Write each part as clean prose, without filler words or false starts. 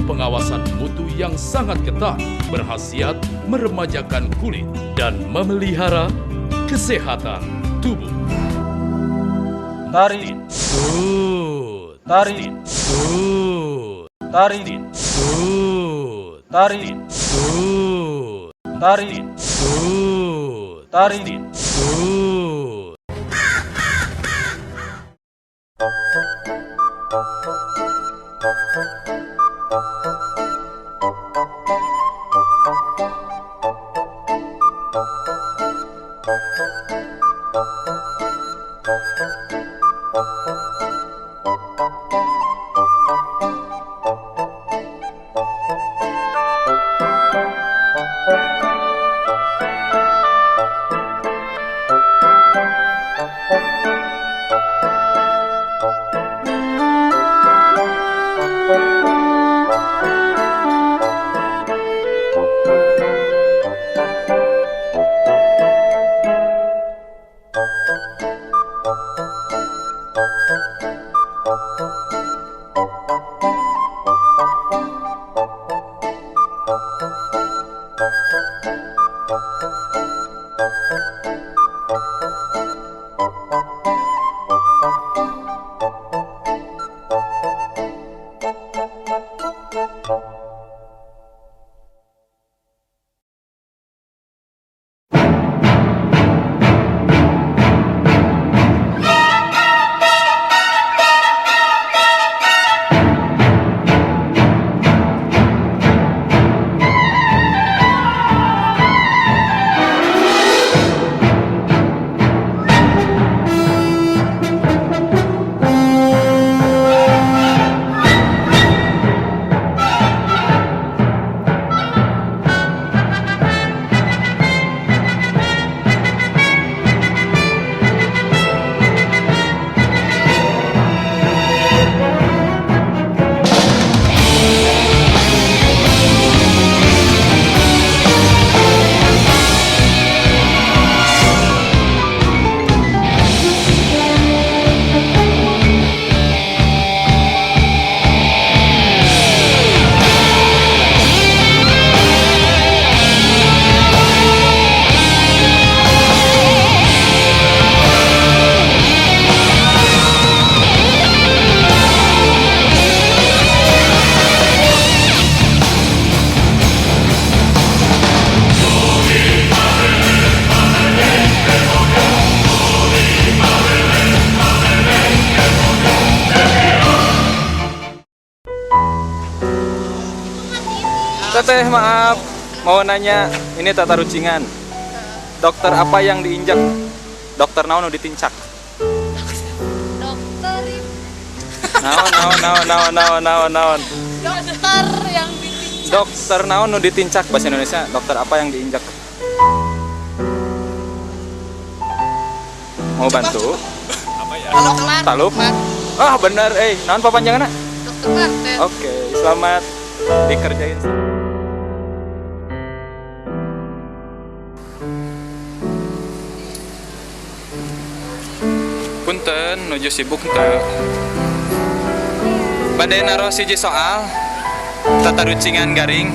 pengawasan mutu yang sangat ketat, berkhasiat meremajakan kulit dan memelihara kesehatan tubuh. Tarik, Good. tarik, Good. tarik, Good. tarik, Good. tarik, Good. tarik. Good. Teteh, maaf, mau nanya, ini tata rucingan. Dokter apa yang diinjak? Dokter naon nu ditincak? Dokter Naon. dokter yang ditincak. Dokter naon nu ditincak bahasa Indonesia? Dokter apa yang diinjak? Mau bantu? Taluk? Ah, bener, naon papanjanganna? Dokter Marten. Oke, selamat dikerjain. Punten, nuju sibuk teu. Bade naro siji soal tata rucingan garing.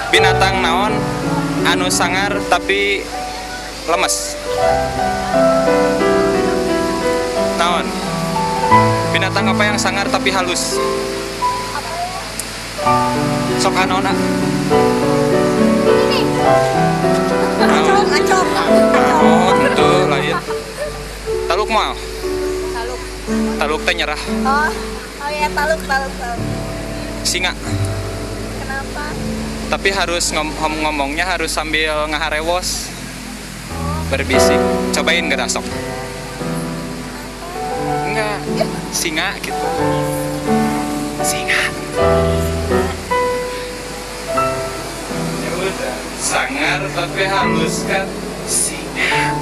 Binatang naon anu sangar tapi lemes? Naon? Binatang apa yang sangar tapi halus? Sok naon? Acok. Oh, tentu lain. Taluk mau? Taluk. Taluk teh nyerah. Oh ya taluk. Singa. Kenapa? Tapi harus ngomongnya harus sambil ngaharewos. Berbisik. Cobain gak sok? Enggak. Singa gitu. Singa. Ya udah. Sangar tapi halus kan? Singa.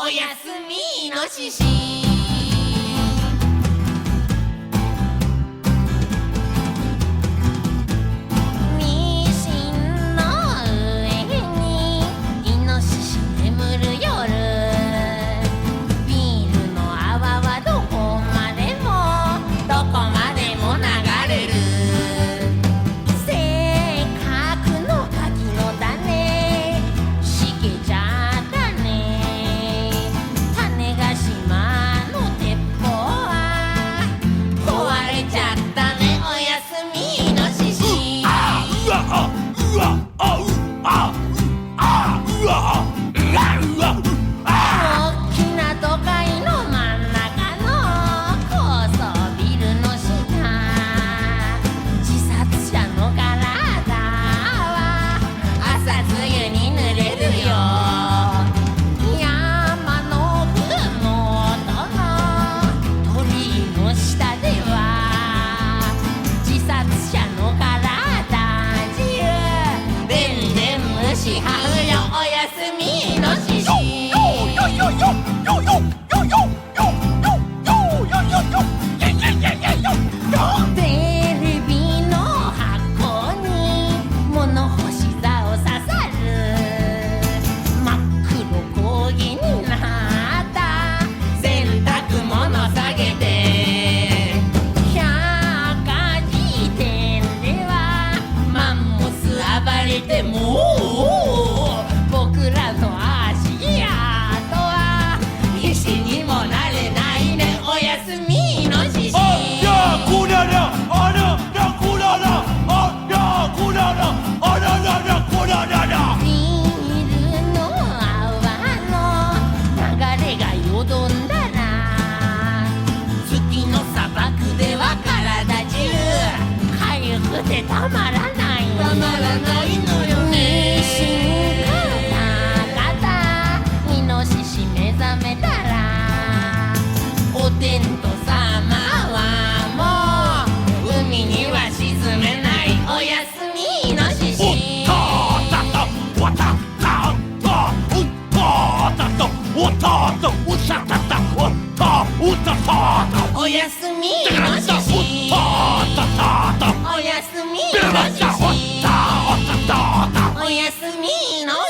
おやすみイノシシミシンの上にイノシシ眠る夜ビールの泡はどこまでもどこまでも流れるせっかくの柿の種しけちゃったね種子島の鉄砲は壊れちゃったねおやすみイノシシおっきな都会の真ん中の高層ビルの下自殺者の体は朝露に濡れるよ山のふもとの鳥居の下では自殺者の体中でんでん虫はうよおやすみイノシシテレビの箱に物干し座を刺さる真っ黒焦げになった洗濯物下げて百科事典ではマンモス暴れても僕らの足跡は石にもなれないねおやすみイノシシビールの泡の流れがよどんだら月の砂漠では体中かゆくてたまらないのよねカタカタイノシシ目覚めたらお天道様はもう海には沈めないおやすみイノシシおやすみイノシシおやすみイノシシおやすみイノシシ